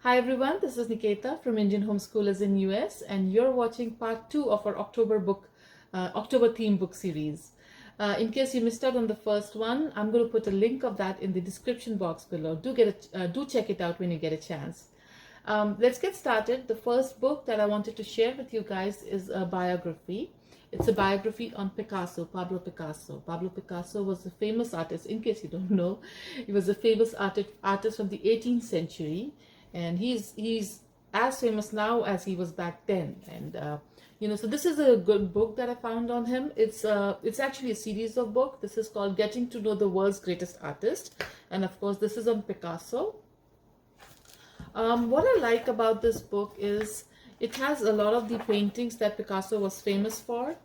Hi everyone, this is Niketa from Indian Homeschoolers in US, and you're watching part 2 of our October theme book series. In case you missed out on the first one, I'm going to put a link of that in the description box below. Do check it out when you get a chance. Let's get started. The first book that I wanted to share with you guys is a biography. It's a biography on Picasso, Pablo Picasso. Pablo Picasso was a famous artist. In case you don't know, he was a famous artist from the 18th century, and he's as famous now as he was back then. And so this is a good book that I found on him. It's actually a series of books. This is called Getting to Know the World's Greatest Artist, and of course this is on Picasso. What I like about this book is it has a lot of the paintings that Picasso was famous for,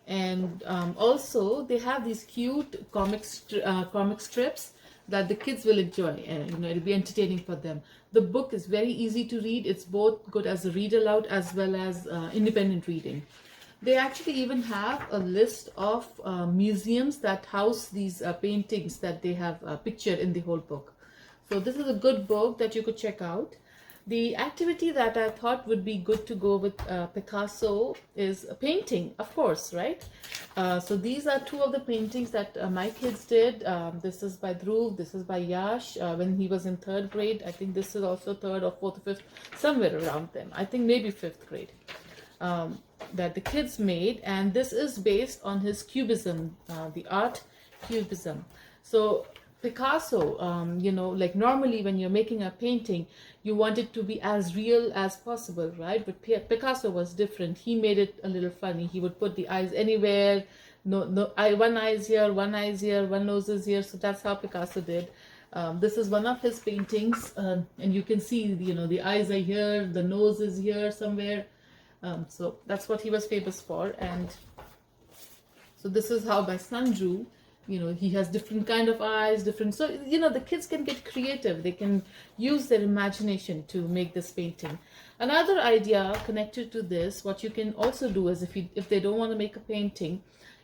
and also they have these cute comic strips that the kids will enjoy, and it'll be entertaining for them. The book is very easy to read. It's both good as a read aloud as well as independent reading. They actually even have a list of museums that house these paintings that they have pictured in the whole book. So this is a good book that you could check out. The activity that I thought would be good to go with Picasso is painting, of course, right? So these are two of the paintings that my kids did. This is by Dhruv, this is by Yash when he was in 3rd grade. I think this is also 3rd or 4th or 5th, somewhere around them. I think maybe 5th grade. That the kids made, and this is based on his Cubism, the art Cubism. So Picasso, like normally when you're making a painting, you want it to be as real as possible, right? But Picasso was different. He made it a little funny. He would put the eyes anywhere. No, one eye is here, one eye is here, one nose is here. So that's how Picasso did. This is one of his paintings, and you can see, the eyes are here, the nose is here somewhere. So that's what he was famous for. And so this is how my son drew. He has different kind of eyes, so the kids can get creative. They can use their imagination to make this painting. Another idea connected to this, what you can also do is if they don't want to make a painting,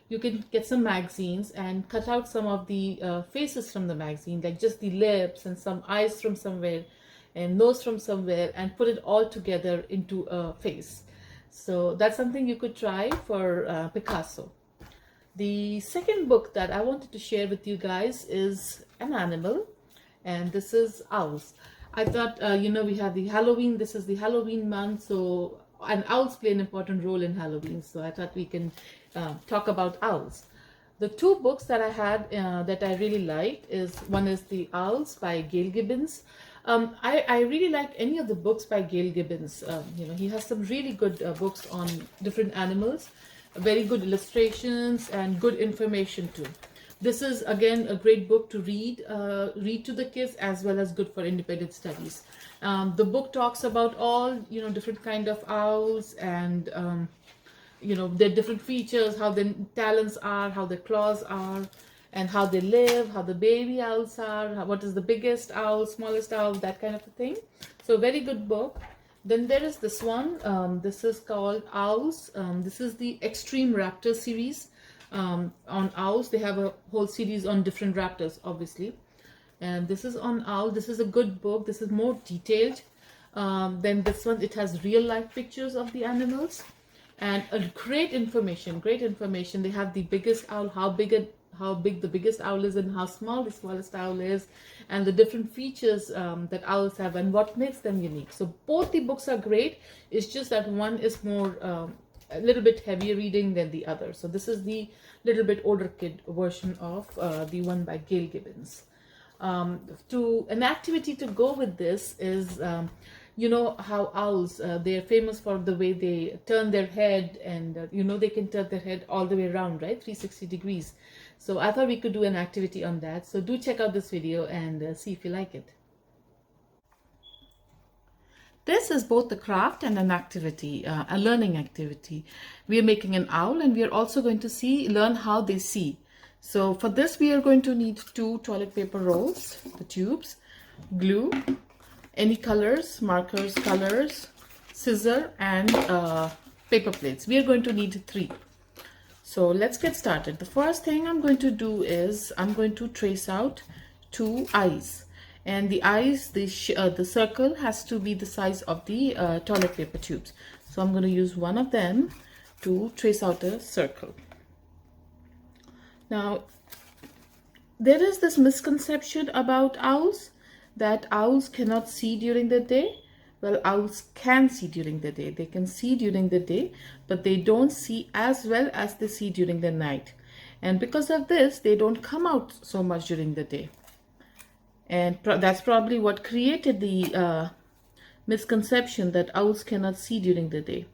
you can get some magazines and cut out some of the faces from the magazine, like just the lips and some eyes from somewhere and nose from somewhere, and put it all together into a face. So that's something you could try for Picasso. The second book that I wanted to share with you guys is an animal, and this is owls. I thought, we have the Halloween, this is the Halloween month, and owls play an important role in Halloween, so I thought we can talk about owls. The two books that I had that I really liked one is The Owls by Gail Gibbons. I really like any of the books by Gail Gibbons. He has some really good books on different animals. Very good illustrations and good information too. This is again a great book to read to the kids, as well as good for independent studies. The book talks about all different kind of owls, and their different features, how their talons are, how their claws are, and how they live, how the baby owls are, what is the biggest owl, smallest owl, that kind of a thing. So very good book. Then there is this one. This is called Owls. This is the Extreme Raptor series on owls. They have a whole series on different raptors, obviously. And this is on owl. This is a good book. This is more detailed than this one. It has real life pictures of the animals and great information. Great information. They have the biggest owl, how big the biggest owl is, and how small the smallest owl is, and the different features that owls have and what makes them unique. So both the books are great. It's just that one is more a little bit heavier reading than the other. So this is the little bit older kid version of the one by Gail Gibbons. An activity to go with this is how owls, they're famous for the way they turn their head, and they can turn their head all the way around, right, 360 degrees. So I thought we could do an activity on that. So do check out this video and see if you like it. This is both a craft and an activity, a learning activity. We are making an owl, and we are also going to learn how they see. So for this, we are going to need 2 toilet paper rolls, the tubes, glue, any colors, markers, colors, scissor, and paper plates. We are going to need 3. So let's get started. The first thing I'm going to do is I'm going to trace out 2 eyes. and the eyes, the circle has to be the size of the toilet paper tubes. So I'm going to use one of them to trace out a circle. Now, there is this misconception about owls, that owls cannot see during the day. Well, owls can see during the day. They can see during the day, but they don't see as well as they see during the night. And because of this, they don't come out so much during the day. And that's probably what created the misconception that owls cannot see during the day.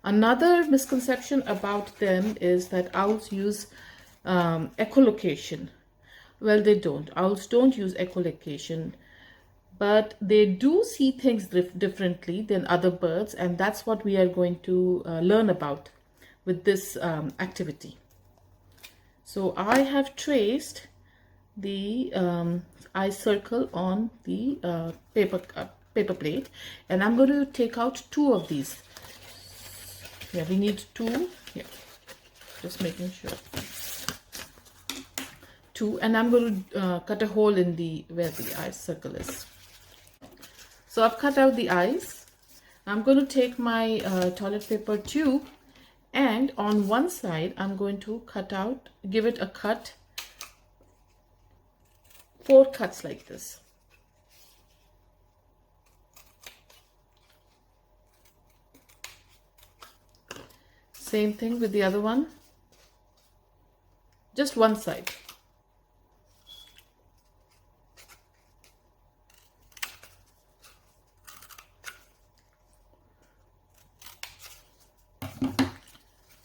Another misconception about them is that owls use echolocation. Well, they don't. Owls don't use echolocation, but they do see things differently than other birds, and that's what we are going to learn about with this activity. So I have traced the eye circle on the paper plate, and I'm going to take out 2 of these. Yeah, we need 2. Yeah, just making sure. 2, and I'm going to cut a hole in the where the eye circle is. So I've cut out the eyes. I'm going to take my toilet paper tube, and on one side I'm going to give it a cut, 4 cuts like this. Same thing with the other one, just one side.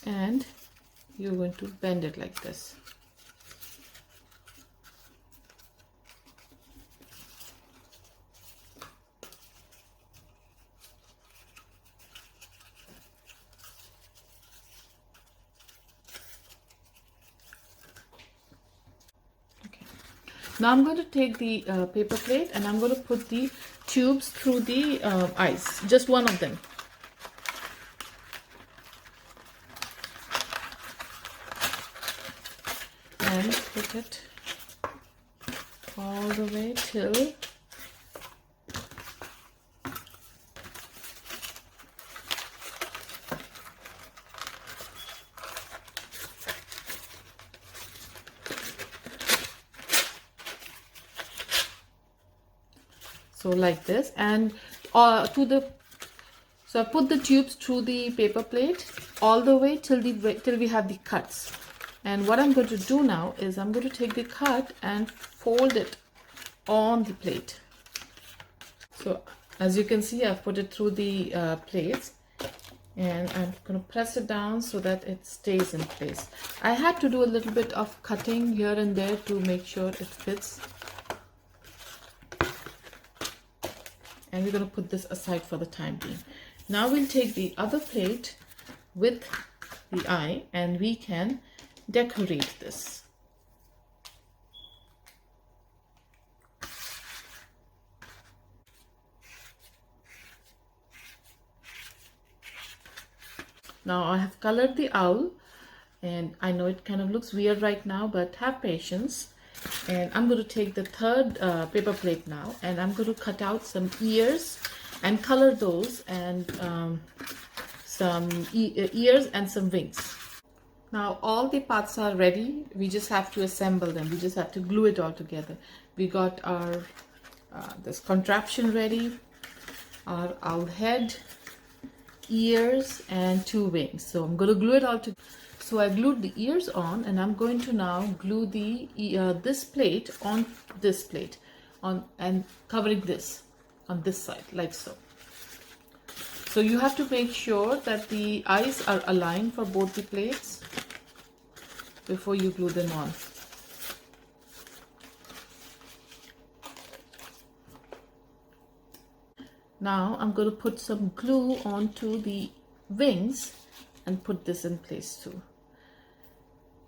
And you're going to bend it like this. Now I'm going to take the paper plate, and I'm going to put the tubes through the eyes, just one of them. And put it all the way till so like this, and so I put the tubes through the paper plate all the way till we have the cuts. And what I'm going to do now is I'm going to take the cut and fold it on the plate. So as you can see, I've put it through the plates, and I'm going to press it down so that it stays in place. I had to do a little bit of cutting here and there to make sure it fits. And we're going to put this aside for the time being. Now we'll take the other plate with the eye, and we can decorate this. Now I have colored the owl, and I know it kind of looks weird right now, but have patience. And I'm going to take the third paper plate now, and I'm going to cut out some ears and color those, and some ears and some wings. Now all the parts are ready. We just have to assemble them. We just have to glue it all together. We got our this contraption ready, our owl head, ears, and 2 wings. So I'm going to glue it all together. So I glued the ears on, and I'm going to now glue the this plate on this plate, and covering this on this side like so. So you have to make sure that the eyes are aligned for both the plates before you glue them on. Now I'm going to put some glue onto the wings and put this in place too.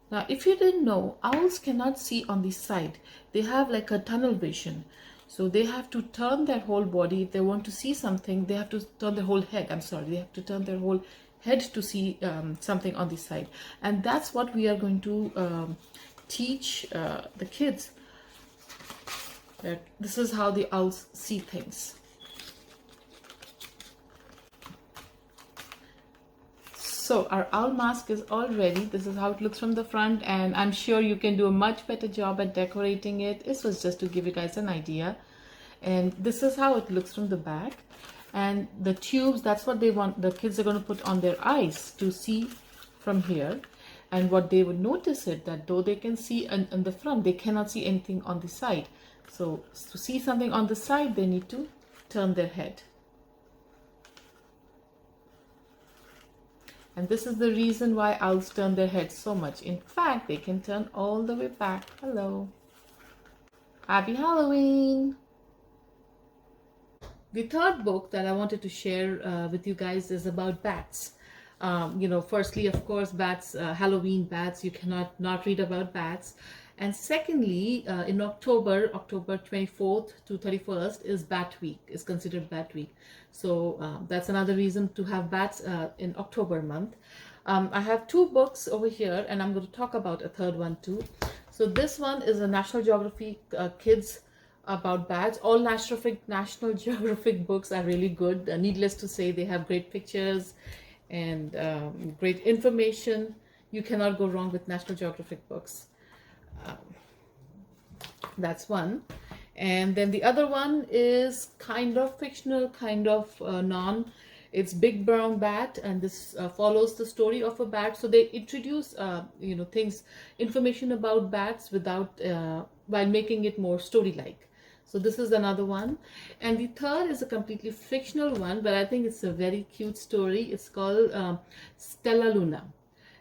Now, if you didn't know, owls cannot see on the side. They have like a tunnel vision. So they have to turn their whole body. If they want to see something, they have to turn their whole head. They have to turn their whole head to see something on the side. And that's what we are going to teach the kids. that this is how the owls see things. So our owl mask is all ready. This is how it looks from the front, and I'm sure you can do a much better job at decorating it. This was just to give you guys an idea. And this is how it looks from the back. And the tubes, that's what they want, the kids are going to put on their eyes to see from here. And what they would notice it that though they can see in the front, they cannot see anything on the side. So to see something on the side, they need to turn their head. And this is the reason why owls turn their heads so much. In fact, they can turn all the way back. Hello. Happy Halloween. The third book that I wanted to share with you guys is about bats. Firstly, of course, bats, Halloween bats, you cannot not read about bats. And secondly, in October 24th to 31st is Bat Week, is considered Bat Week. So that's another reason to have bats in October month. I have two books over here, and I'm going to talk about a third one too. So this one is a National Geographic Kids about bats. All National Geographic books are really good. Needless to say, they have great pictures and great information. You cannot go wrong with National Geographic books. That's one. And then the other one is kind of fictional, kind of non. It's Big Brown Bat, and this follows the story of a bat. So they introduce information about bats without while making it more story-like. So this is another one. And the third is a completely fictional one, but I think it's a very cute story. It's called Stella Luna.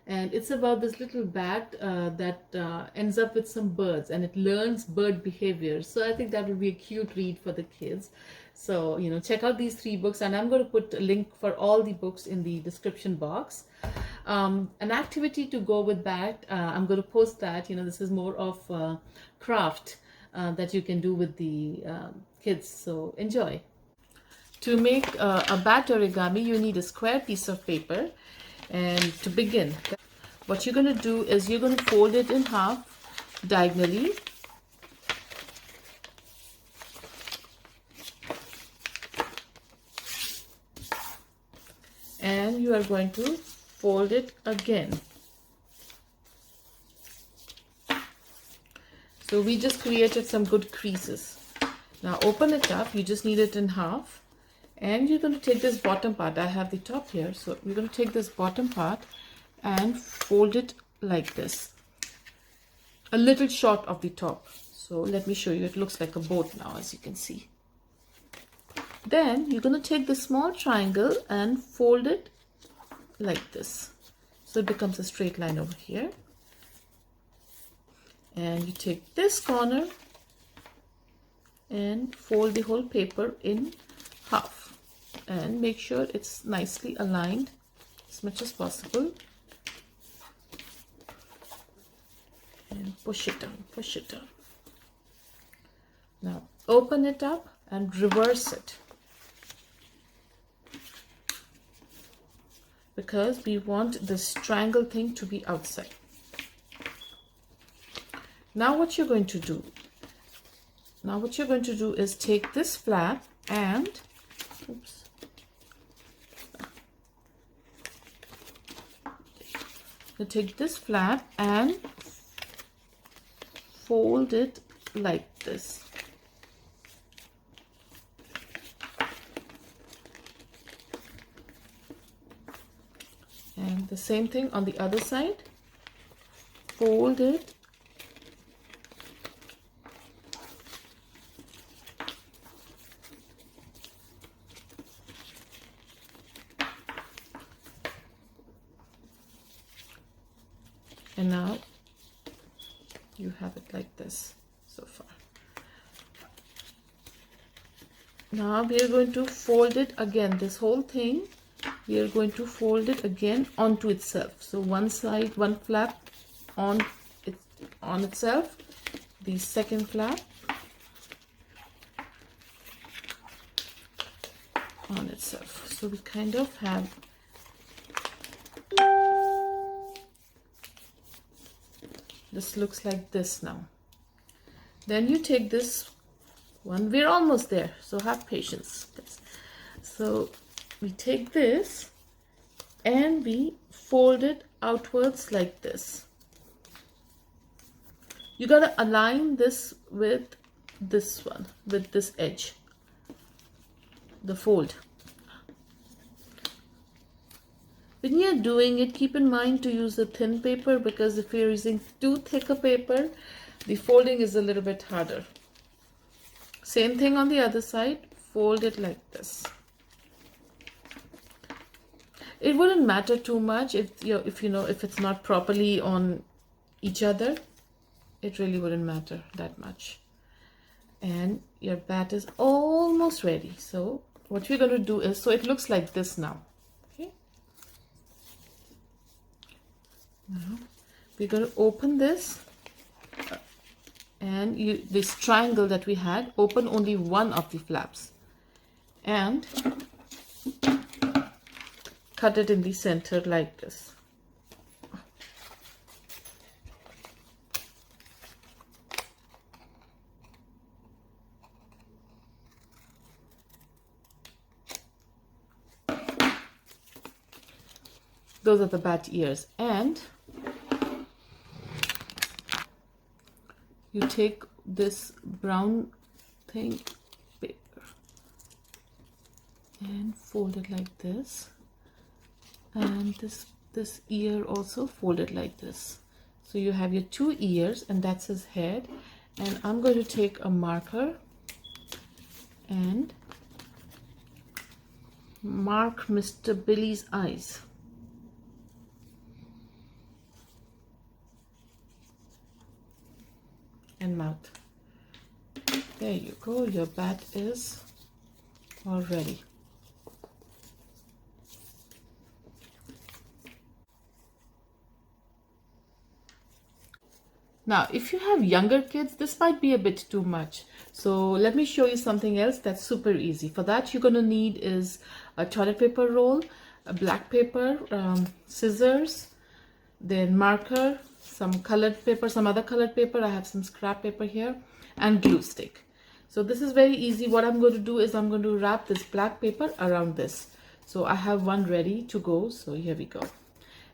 And it's about this little bat that ends up with some birds, and it learns bird behavior. So I think that would be a cute read for the kids. So, check out these three books, and I'm going to put a link for all the books in the description box. An activity to go with that, I'm going to post that. This is more of craft that you can do with the kids. So enjoy. To make a bat origami, you need a square piece of paper. And to begin, what you're going to do is you're going to fold it in half diagonally. And you are going to fold it again. So we just created some good creases. Now open it up. You just need it in half. And you're going to take this bottom part. I have the top here. So we're going to take this bottom part and fold it like this. A little short of the top. So let me show you. It looks like a boat now, as you can see. Then you're going to take the small triangle and fold it like this. So it becomes a straight line over here. And you take this corner and fold the whole paper in half. And make sure it's nicely aligned as much as possible. And push it down, push it down. Now open it up and reverse it. Because we want this triangle thing to be outside. Now what you're going to do? Now what you're going to do is take this flap and take this flap and fold it like this. And the same thing on the other side. Fold it and now you have it like this so far. Now we are going to fold it again, this whole thing we are going to fold it again onto itself. So one side, one flap on itself, the second flap on itself. So we kind of have this looks like this now. Then you take this one. We're almost there, so have patience, guys. So we take this and we fold it outwards like this. You gotta align this with this one, with this edge, the fold. When you're doing it, keep in mind to use a thin paper, because if you're using too thick a paper, the folding is a little bit harder. Same thing on the other side, fold it like this. It wouldn't matter too much if it's not properly on each other. It really wouldn't matter that much. And your bat is almost ready. So what we're going to do is, so it looks like this now. Okay. Now we're going to open this, and this triangle that we had, open only one of the flaps and cut it in the center like this. Those are the bat ears, and you take this brown thing paper and fold it like this, and this ear also fold it like this. So you have your two ears, and that's his head. And I'm going to take a marker and mark Mr. Billy's eyes. And mouth. There you go, your bat is all ready. Now, if you have younger kids, this might be a bit too much. So let me show you something else that's super easy. For that, you're gonna need is a toilet paper roll, a black paper, scissors, then marker, some colored paper, some other colored paper. I have some scrap paper here, and glue stick. So this is very easy. What I'm going to do is I'm going to wrap this black paper around this. So I have one ready to go. So here we go.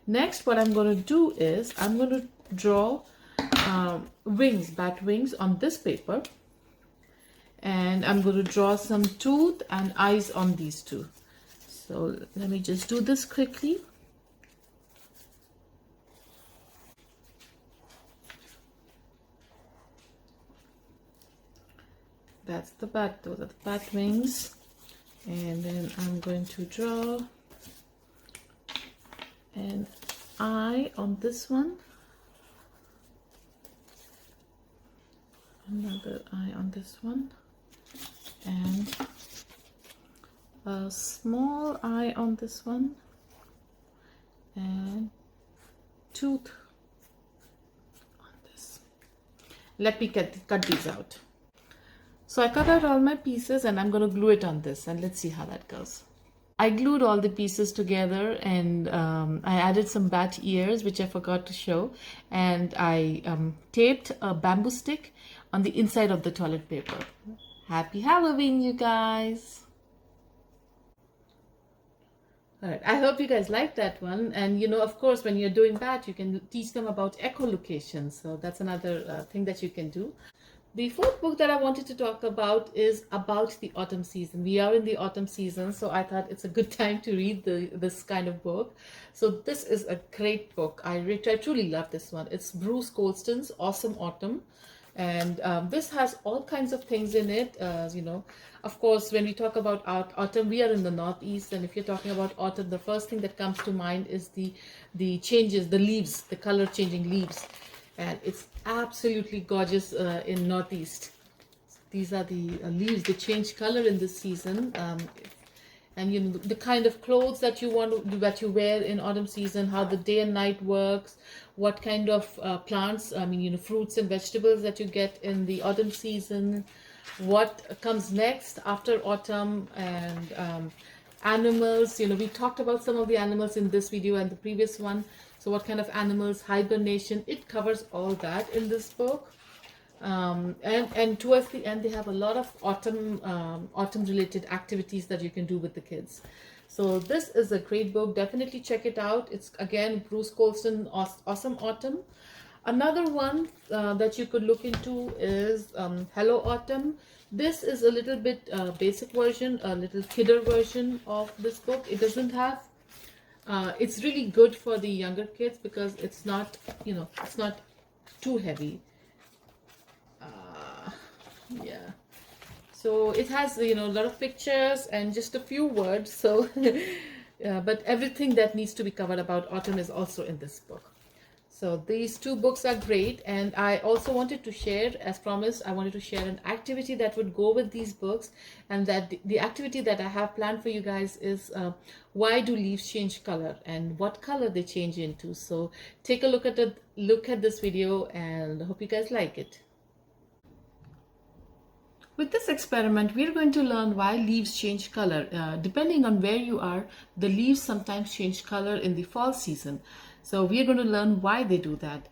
Next, what I'm going to do is I'm going to draw wings, bat wings on this paper, and I'm going to draw some tooth and eyes on these two. So let me just do this quickly. That's the bat, those are the bat wings. And then I'm going to draw an eye on this one, another eye on this one, and a small eye on this one, and tooth on this. Let me cut these out. So I cut out all my pieces, and I'm going to glue it on this, and let's see how that goes. I glued all the pieces together, and I added some bat ears, which I forgot to show, and I taped a bamboo stick on the inside of the toilet paper. Happy Halloween, you guys! Alright, I hope you guys like that one. And of course, when you're doing that, you can teach them about echolocation. So that's another thing that you can do. The fourth book that I wanted to talk about is about the autumn season. We are in the autumn season, so I thought it's a good time to read this kind of book. So this is a great book. I truly love this one. It's Bruce Colston's Awesome Autumn. And this has all kinds of things in it. Of course, when we talk about autumn, we are in the Northeast. And if you're talking about autumn, the first thing that comes to mind is the changes, the leaves, the color changing leaves. And it's absolutely gorgeous in Northeast. These are the leaves. They change color in this season, and the kind of clothes that you wear in autumn season, how the day and night works, what kind of plants, fruits and vegetables that you get in the autumn season, what comes next after autumn, and animals. We talked about some of the animals in this video and the previous one. So what kind of animals, hibernation, it covers all that in this book. And towards the end, they have a lot of autumn related activities that you can do with the kids. So this is a great book. Definitely check it out. It's again Bruce Colson, Awesome Autumn. Another one that you could look into is Hello Autumn. This is a little bit basic version, a little kidder version of this book. It doesn't have it's really good for the younger kids because it's not, it's not too heavy. Yeah, so it has, a lot of pictures and just a few words. So but everything that needs to be covered about autumn is also in this book. So these two books are great, and I also wanted to share, as promised, I wanted to share an activity that would go with these books, and that the activity that I have planned for you guys is why do leaves change color and what color they change into. So take a look at this video, and I hope you guys like it. With this experiment, we're going to learn why leaves change color. Depending on where you are, the leaves sometimes change color in the fall season. So we're going to learn why they do that.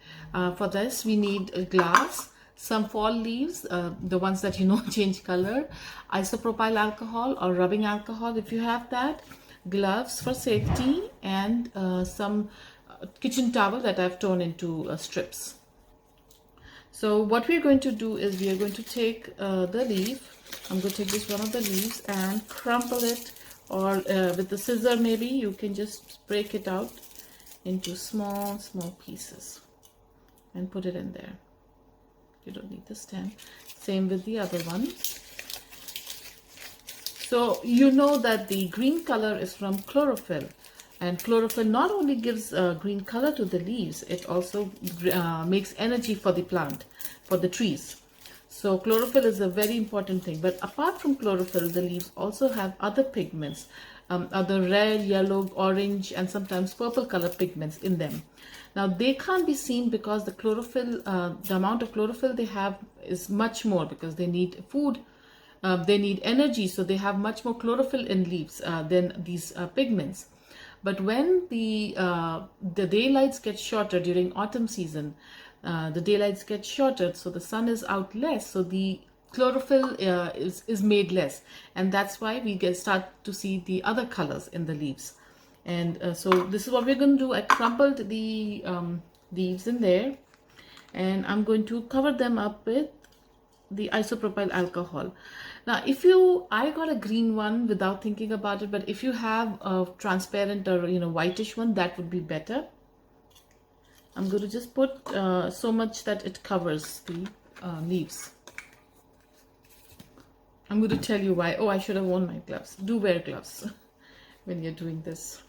For this, we need a glass, some fall leaves, the ones that change color, isopropyl alcohol or rubbing alcohol if you have that, gloves for safety, and some kitchen towel that I've torn into strips. So what we're going to do is we are going to take the leaf. I'm going to take this one of the leaves and crumple it, or with the scissor maybe you can just break it out into small pieces and put it in there. You don't need the stem. Same with the other one. So you know that the green color is from chlorophyll, and chlorophyll not only gives green color to the leaves, it also makes energy for the plant, for the trees. So chlorophyll is a very important thing. But apart from chlorophyll, the leaves also have other pigments, other red, yellow, orange, and sometimes purple color pigments in them. Now they can't be seen because the chlorophyll, the amount of chlorophyll they have is much more, because they need food, they need energy, so they have much more chlorophyll in leaves than these pigments. But when the daylights get shorter during autumn season, the daylights get shorter, so the sun is out less, so the chlorophyll is made less, and that's why we start to see the other colors in the leaves. And so this is what we're going to do. I crumpled the leaves in there, and I'm going to cover them up with the isopropyl alcohol. Now I got a green one without thinking about it, but if you have a transparent or whitish one, that would be better. I'm going to just put so much that it covers the leaves. I'm going to tell you why. Oh, I should have worn my gloves. Do wear gloves when you're doing this.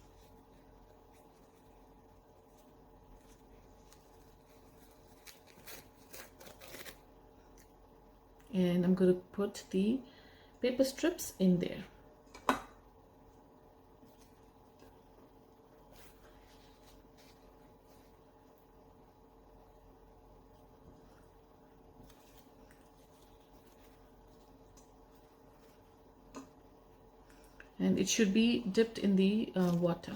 And I'm going to put the paper strips in there. And it should be dipped in the water.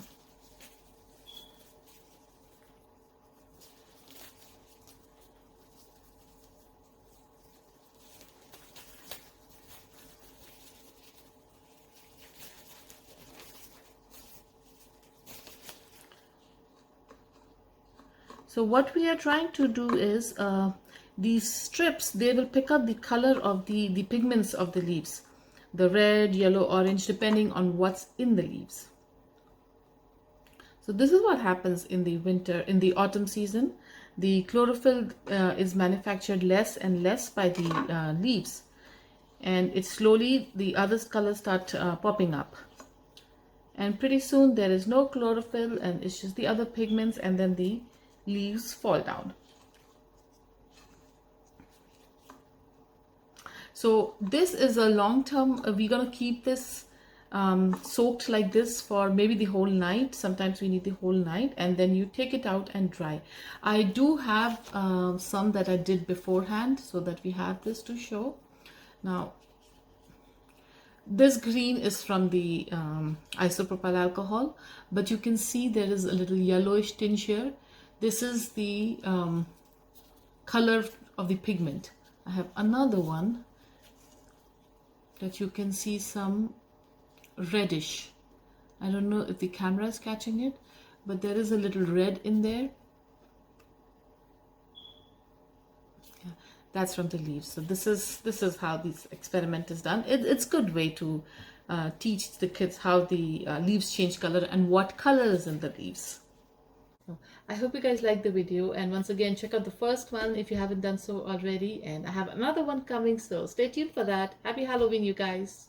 So what we are trying to do is these strips, they will pick up the color of the pigments of the leaves, the red, yellow, orange, depending on what's in the leaves. So this is what happens in the autumn season. The chlorophyll is manufactured less and less by the leaves, and it slowly, the other colors start popping up, and pretty soon there is no chlorophyll and it's just the other pigments, and then the leaves fall down. So this is a long term, we're going to keep this soaked like this for maybe the whole night. Sometimes we need the whole night, and then you take it out and dry. I do have some that I did beforehand, so that we have this to show. Now this green is from the isopropyl alcohol, but you can see there is a little yellowish tinge here. This is the color of the pigment. I have another one that you can see some reddish. I don't know if the camera is catching it, but there is a little red in there. Yeah, that's from the leaves. So this is how this experiment is done. It's a good way to teach the kids how the leaves change color and what color is in the leaves. So I hope you guys liked the video, and once again check out the first one if you haven't done so already, and I have another one coming, so stay tuned for that. Happy Halloween, you guys.